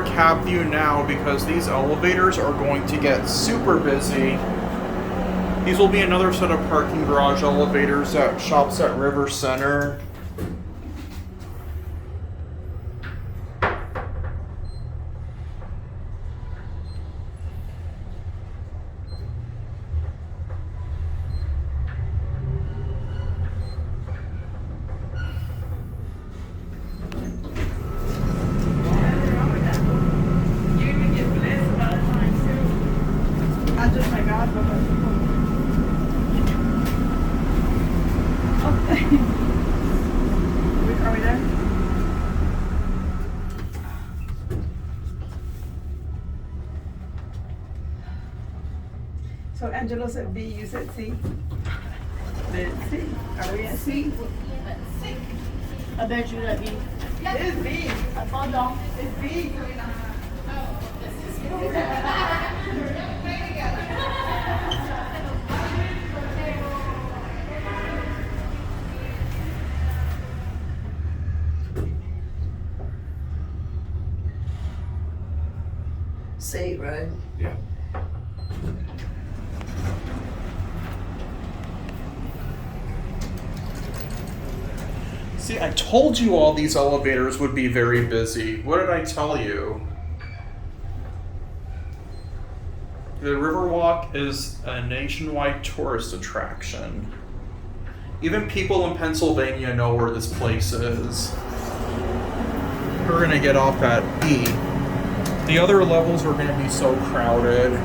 cab view now because these elevators are going to get super busy. These will be another set of parking garage elevators at shops at Rivercenter. So Angelo said B, you said C? Then C. Are we at C? I bet you that B. It's B. Hold on. It's B. C, right? Yeah. See, I told you all these elevators would be very busy. What did I tell you? The Riverwalk is a nationwide tourist attraction. Even people in Pennsylvania know where this place is. We're gonna get off at B. The other levels are gonna be so crowded.